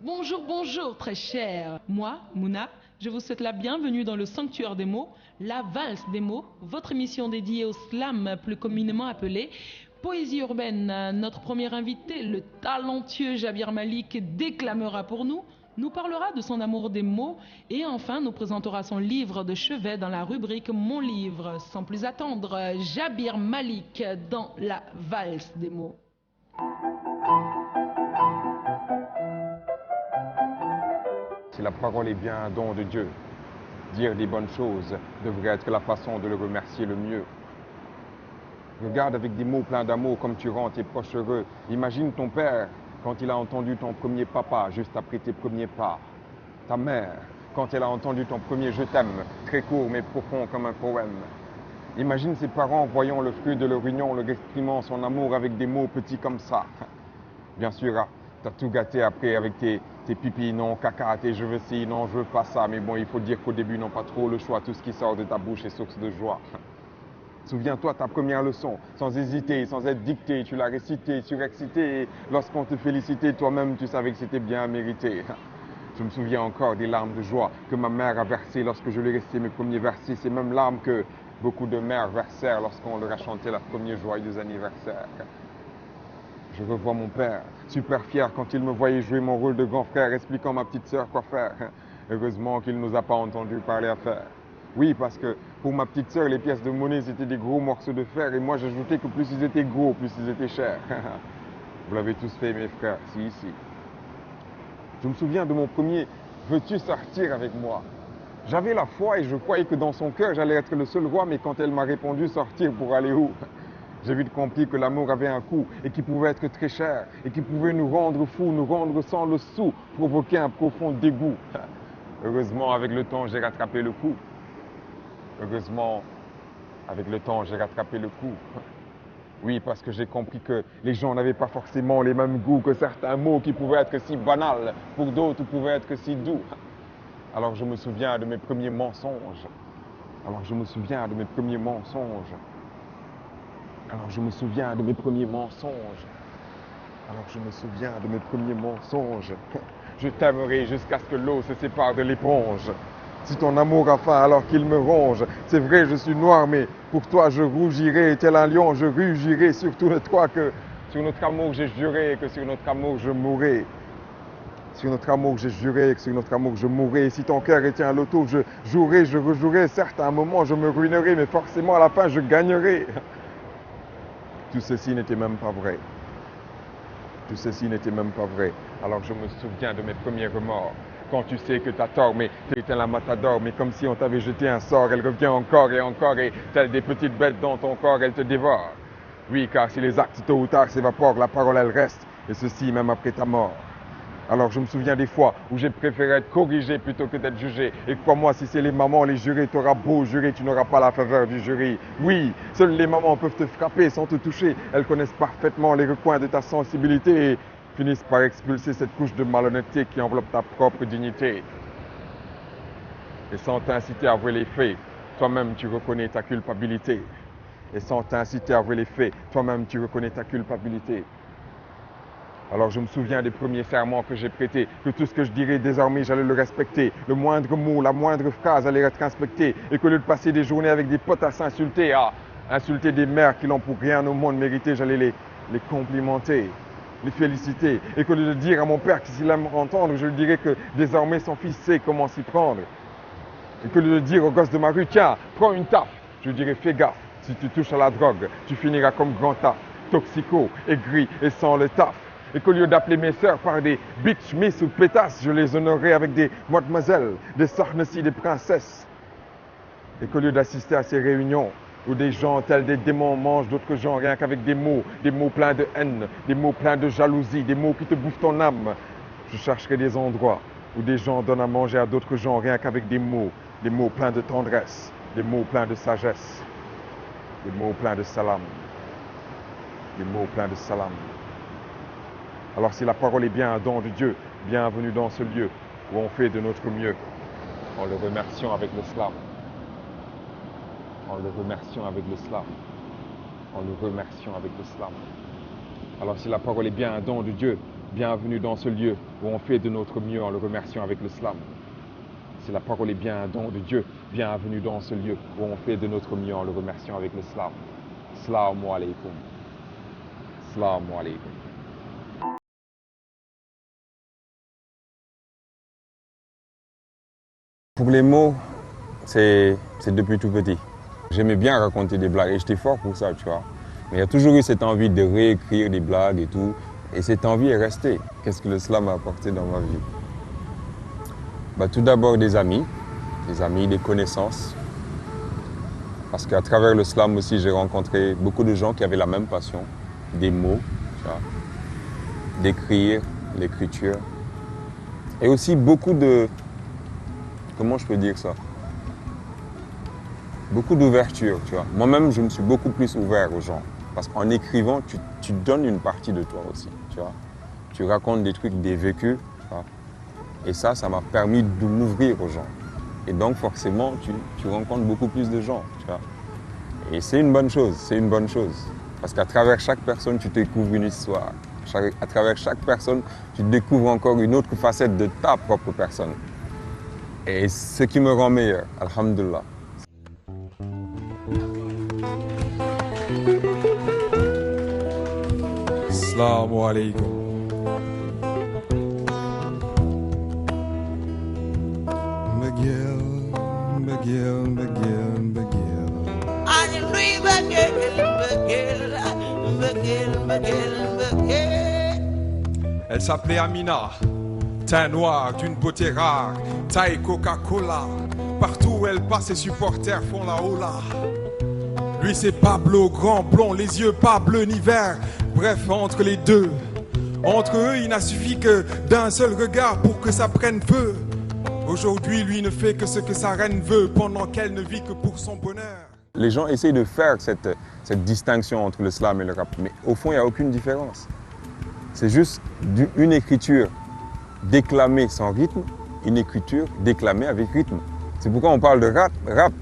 Bonjour, bonjour, très cher. Moi, Mouna, je vous souhaite la bienvenue dans le Sanctuaire des mots, la valse des mots, votre émission dédiée au slam, plus communément appelée poésie urbaine. Notre premier invité, le talentueux Jabir Malik, déclamera pour nous parlera de son amour des mots et enfin nous présentera son livre de chevet dans la rubrique Mon livre. Sans plus attendre, Jabir Malik dans la valse des mots. Si la parole est bien un don de Dieu, dire des bonnes choses devrait être la façon de le remercier le mieux. Regarde avec des mots pleins d'amour comme tu rends tes proches heureux. Imagine ton père quand il a entendu ton premier papa juste après tes premiers pas. Ta mère quand elle a entendu ton premier je t'aime, très court mais profond comme un poème. Imagine ses parents voyant le fruit de leur union, leur exprimant son amour avec des mots petits comme ça. Bien sûr, t'as tout gâté après avec tes pipis, non, caca, tes je veux ci, non, je veux pas ça. Mais bon, il faut dire qu'au début, non, pas trop le choix. Tout ce qui sort de ta bouche est source de joie. Souviens-toi ta première leçon, sans hésiter, sans être dicté. Tu l'as récité, surexcité. Et lorsqu'on te félicitait, toi-même, tu savais que c'était bien mérité. Je me souviens encore des larmes de joie que ma mère a versées lorsque je lui ai récité mes premiers versets. Ces mêmes larmes que beaucoup de mères versèrent lorsqu'on leur a chanté leur premier joyeux anniversaire. Je revois mon père, super fier quand il me voyait jouer mon rôle de grand frère, expliquant ma petite sœur quoi faire. Heureusement qu'il ne nous a pas entendu parler à faire. Oui, parce que pour ma petite sœur, les pièces de monnaie, c'était des gros morceaux de fer, et moi j'ajoutais que plus ils étaient gros, plus ils étaient chers. Vous l'avez tous fait, mes frères, si. Je me souviens de mon premier « Veux-tu sortir avec moi ?» J'avais la foi et je croyais que dans son cœur, j'allais être le seul roi, mais quand elle m'a répondu « Sortir pour aller où ?» J'ai vite compris que l'amour avait un coût et qu'il pouvait être très cher et qu'il pouvait nous rendre fous, nous rendre sans le sou, provoquer un profond dégoût. Heureusement, avec le temps, j'ai rattrapé le coup. Heureusement, avec le temps, j'ai rattrapé le coup. Oui, parce que j'ai compris que les gens n'avaient pas forcément les mêmes goûts, que certains mots qui pouvaient être si banals, pour d'autres pouvaient être si doux. Alors je me souviens de mes premiers mensonges. Alors je me souviens de mes premiers mensonges. Alors je me souviens de mes premiers mensonges. Alors je me souviens de mes premiers mensonges. Je t'aimerai jusqu'à ce que l'eau se sépare de l'éponge. Si ton amour a faim alors qu'il me ronge. C'est vrai, je suis noir, mais pour toi je rougirai. Tel un lion, je rugirai sur tout le toit que sur notre amour j'ai juré que sur notre amour je mourrai. Sur notre amour j'ai juré que sur notre amour je mourrai. Si ton cœur était un loto, je jouerai, je rejouerai. Certes, à un moment je me ruinerai, mais forcément à la fin je gagnerai. Tout ceci n'était même pas vrai. Tout ceci n'était même pas vrai. Alors je me souviens de mes premiers remords. Quand tu sais que tu as tort, mais tu étais la matador, mais comme si on t'avait jeté un sort, elle revient encore, et telles des petites bêtes dans ton corps, elle te dévore. Oui, car si les actes tôt ou tard s'évaporent, la parole elle reste, et ceci même après ta mort. Alors je me souviens des fois où j'ai préféré être corrigé plutôt que d'être jugé. Et crois-moi, si c'est les mamans, les jurés, tu auras beau jurer, tu n'auras pas la faveur du jury. Oui, seules les mamans peuvent te frapper sans te toucher. Elles connaissent parfaitement les recoins de ta sensibilité et finissent par expulser cette couche de malhonnêteté qui enveloppe ta propre dignité. Et sans t'inciter à avouer les faits, toi-même tu reconnais ta culpabilité. Et sans t'inciter à avouer les faits, toi-même tu reconnais ta culpabilité. Alors je me souviens des premiers serments que j'ai prêtés, que tout ce que je dirais désormais j'allais le respecter. Le moindre mot, la moindre phrase allait être inspectée. Et qu'au lieu de passer des journées avec des potes à s'insulter, à insulter des mères qui n'ont pour rien au monde mérité, j'allais les complimenter, les féliciter. Et qu'au lieu de dire à mon père que s'il aime entendre, je lui dirais que désormais son fils sait comment s'y prendre. Et qu'au lieu de dire au gosse de ma rue, tiens, prends une taf, je lui dirais fais gaffe, si tu touches à la drogue, tu finiras comme grand taf, toxico, aigri et sans le taf. Et qu'au lieu d'appeler mes sœurs par des bitch, miss ou pétasses, je les honorais avec des mademoiselles, des sornessi, des princesses. Et qu'au lieu d'assister à ces réunions où des gens tels des démons mangent d'autres gens rien qu'avec des mots pleins de haine, des mots pleins de jalousie, des mots qui te bouffent ton âme, je chercherais des endroits où des gens donnent à manger à d'autres gens rien qu'avec des mots pleins de tendresse, des mots pleins de sagesse, des mots pleins de salam, des mots pleins de salam. Alors si la parole est bien un don de Dieu, bienvenue dans ce lieu. où on fait de notre mieux en le remerciant avec le slam. En le remerciant avec le slam. En le remerciant avec le slam. Alors si la parole est bien un don de Dieu, bienvenue dans ce lieu où on fait de notre mieux en le remerciant avec le slam. Si la parole est bien un don de Dieu, bienvenue dans ce lieu où on fait de notre mieux en le remerciant avec le slam. Assalamu alaikum. Assalamu alaikum. Pour les mots, c'est depuis tout petit. J'aimais bien raconter des blagues et j'étais fort pour ça, tu vois. Mais il y a toujours eu cette envie de réécrire des blagues et tout. Et cette envie est restée. Qu'est-ce que le slam a apporté dans ma vie? Tout d'abord des amis, des connaissances. Parce qu'à travers le slam aussi, j'ai rencontré beaucoup de gens qui avaient la même passion, des mots, tu vois, d'écrire, l'écriture. Et aussi beaucoup de... Comment je peux dire ça? Beaucoup d'ouverture, tu vois. Moi-même, je me suis beaucoup plus ouvert aux gens. Parce qu'en écrivant, tu donnes une partie de toi aussi, tu vois. Tu racontes des trucs, des vécus, tu vois. Et ça m'a permis de m'ouvrir aux gens. Et donc, forcément, tu rencontres beaucoup plus de gens, tu vois. Et c'est une bonne chose, c'est une bonne chose. Parce qu'à travers chaque personne, tu découvres une histoire. À travers chaque personne, tu découvres encore une autre facette de ta propre personne. Et ce qui me rend meilleur, alhamdoulilah. Assalamu alaikum. Elle s'appelait Amina, teint noir d'une beauté rare, taille Coca-Cola. Partout où elle passe, ses supporters font la hola. Lui c'est Pablo, grand blond, les yeux pas bleus ni verts. Bref, entre les deux, entre eux, il n'a suffi que d'un seul regard pour que ça prenne feu. Aujourd'hui, lui ne fait que ce que sa reine veut, pendant qu'elle ne vit que pour son bonheur. Les gens essayent de faire cette distinction entre le slam et le rap, mais au fond, il n'y a aucune différence. C'est juste une écriture déclamée sans rythme, une écriture déclamée avec rythme. C'est pourquoi on parle de rap,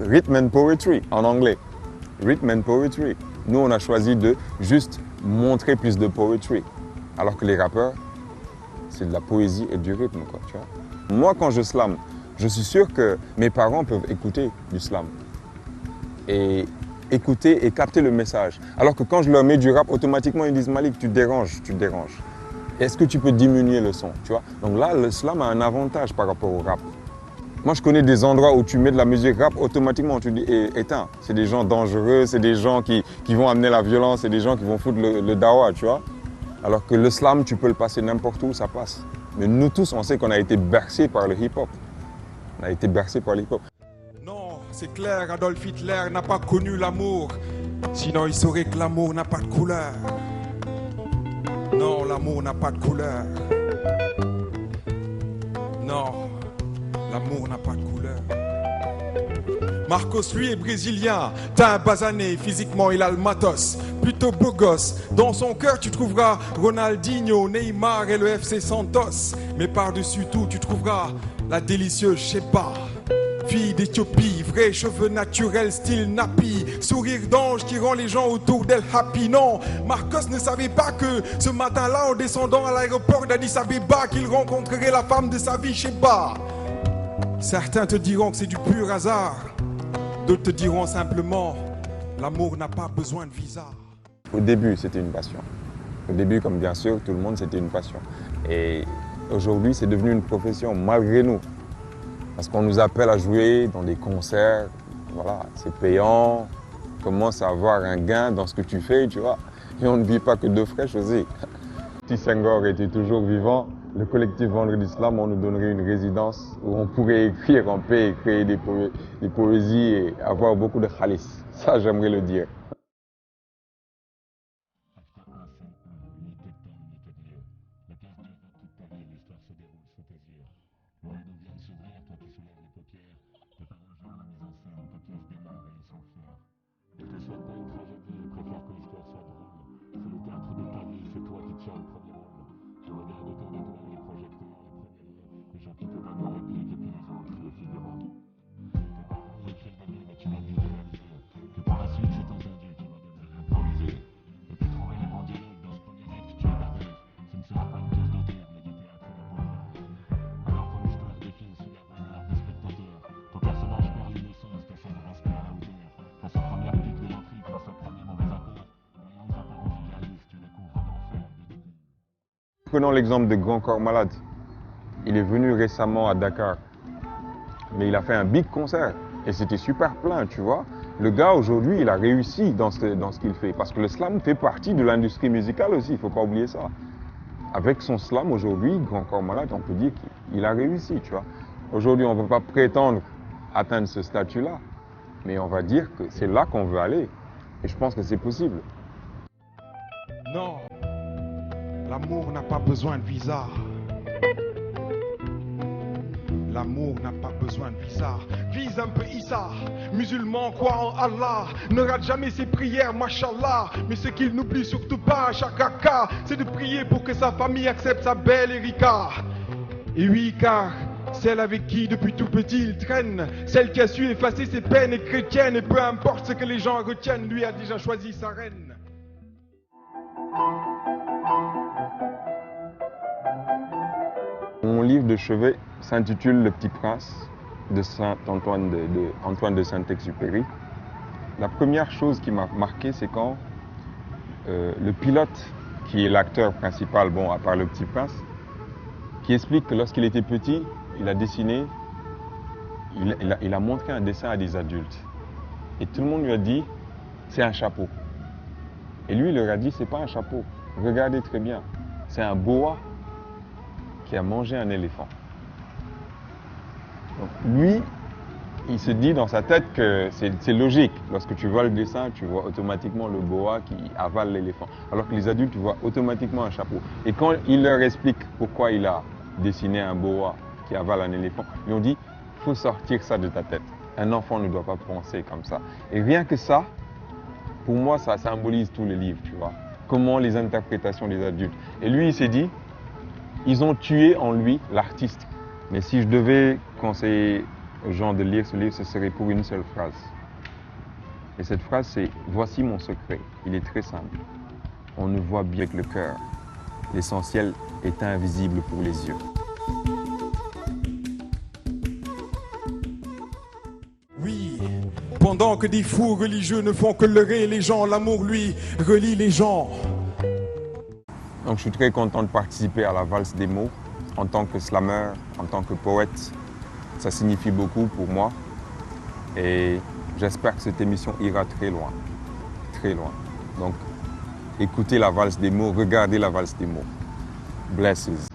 rhythm and poetry en anglais. Rhythm and poetry. Nous, on a choisi de juste montrer plus de poetry. Alors que les rappeurs, c'est de la poésie et du rythme, quoi, tu vois. Moi, quand je slam, je suis sûr que mes parents peuvent écouter du slam. Et écouter et capter le message. Alors que quand je leur mets du rap, automatiquement, ils disent « Malik, tu déranges. Est-ce que tu peux diminuer le son ?» tu vois. Donc là, le slam a un avantage par rapport au rap. Moi, je connais des endroits où tu mets de la musique rap, automatiquement, tu dis « éteins ». C'est des gens dangereux, c'est des gens qui vont amener la violence, c'est des gens qui vont foutre le dawa, tu vois. Alors que le slam, tu peux le passer n'importe où, ça passe. Mais nous tous, on sait qu'on a été bercés par le hip-hop. On a été bercés par le hip-hop. Non, c'est clair, Adolf Hitler n'a pas connu l'amour. Sinon, il saurait que l'amour n'a pas de couleur. Non, l'amour n'a pas de couleur. Non, l'amour n'a pas de couleur. Marcos, lui, est brésilien. T'as un basané, physiquement, il a le matos. Plutôt beau gosse. Dans son cœur, tu trouveras Ronaldinho, Neymar et le FC Santos. Mais par-dessus tout, tu trouveras la délicieuse Sheba. Fille d'Éthiopie, vrais cheveux naturels, style nappy. Sourire d'ange qui rend les gens autour d'elle happy. Non, Marcos ne savait pas que ce matin-là, en descendant à l'aéroport d'Addis Abeba, qu'il rencontrerait la femme de sa vie, Sheba. Certains te diront que c'est du pur hasard. D'autres te diront simplement, l'amour n'a pas besoin de visa. Au début, c'était une passion. Au début, comme bien sûr, tout le monde, c'était une passion. Et aujourd'hui, c'est devenu une profession, malgré nous. Parce qu'on nous appelle à jouer dans des concerts, voilà, c'est payant, on commence à avoir un gain dans ce que tu fais, tu vois. Et on ne vit pas que d'eau fraîche aussi. Si Senghor était toujours vivant, le collectif Vendredi Slam, on nous donnerait une résidence où on pourrait écrire en paix et créer des poésies et avoir beaucoup de khalis. Ça, j'aimerais le dire. Prenons l'exemple de Grand Corps Malade. Il est venu récemment à Dakar, mais il a fait un big concert et c'était super plein, tu vois. Le gars, aujourd'hui, il a réussi dans ce qu'il fait parce que le slam fait partie de l'industrie musicale aussi, il ne faut pas oublier ça. Avec son slam, aujourd'hui, Grand Corps Malade, on peut dire qu'il a réussi, tu vois. Aujourd'hui, on ne peut pas prétendre atteindre ce statut-là, mais on va dire que c'est là qu'on veut aller et je pense que c'est possible. Non, l'amour n'a pas besoin de visa. L'amour n'a pas besoin de visa. Vise un peu Issa, musulman, croit en Allah. Ne rate jamais ses prières, mashallah. Mais ce qu'il n'oublie surtout pas à chaque raka, c'est de prier pour que sa famille accepte sa belle Erika. Et oui, car celle avec qui depuis tout petit il traîne, celle qui a su effacer ses peines est chrétienne. Et peu importe ce que les gens retiennent, lui a déjà choisi sa reine. Mon livre de chevet s'intitule Le Petit Prince de Antoine de Saint-Exupéry. La première chose qui m'a marqué, c'est quand le pilote, qui est l'acteur principal, bon, à part le Petit Prince, qui explique que lorsqu'il était petit, il a dessiné, il a montré un dessin à des adultes. Et tout le monde lui a dit, c'est un chapeau. Et lui, il leur a dit, c'est pas un chapeau. Regardez très bien, c'est un boa qui a mangé un éléphant. Donc, lui, il se dit dans sa tête que c'est logique. Lorsque tu vois le dessin, tu vois automatiquement le boa qui avale l'éléphant. Alors que les adultes, tu vois automatiquement un chapeau. Et quand il leur explique pourquoi il a dessiné un boa qui avale un éléphant, ils ont dit, il faut sortir ça de ta tête. Un enfant ne doit pas penser comme ça. Et rien que ça, pour moi, ça symbolise tous les livres, tu vois. Comment les interprétations des adultes. Et lui, il s'est dit, ils ont tué en lui l'artiste. Mais si je devais conseiller aux gens de lire ce livre, ce serait pour une seule phrase. Et cette phrase, c'est « Voici mon secret ». Il est très simple. On ne voit bien que le cœur. L'essentiel est invisible pour les yeux. Oui, pendant que des fous religieux ne font que leurrer les gens, l'amour, lui, relie les gens. Donc je suis très content de participer à la valse des mots. En tant que slammer, en tant que poète, ça signifie beaucoup pour moi. Et j'espère que cette émission ira très loin. Très loin. Donc écoutez la valse des mots, regardez la valse des mots. Blessings.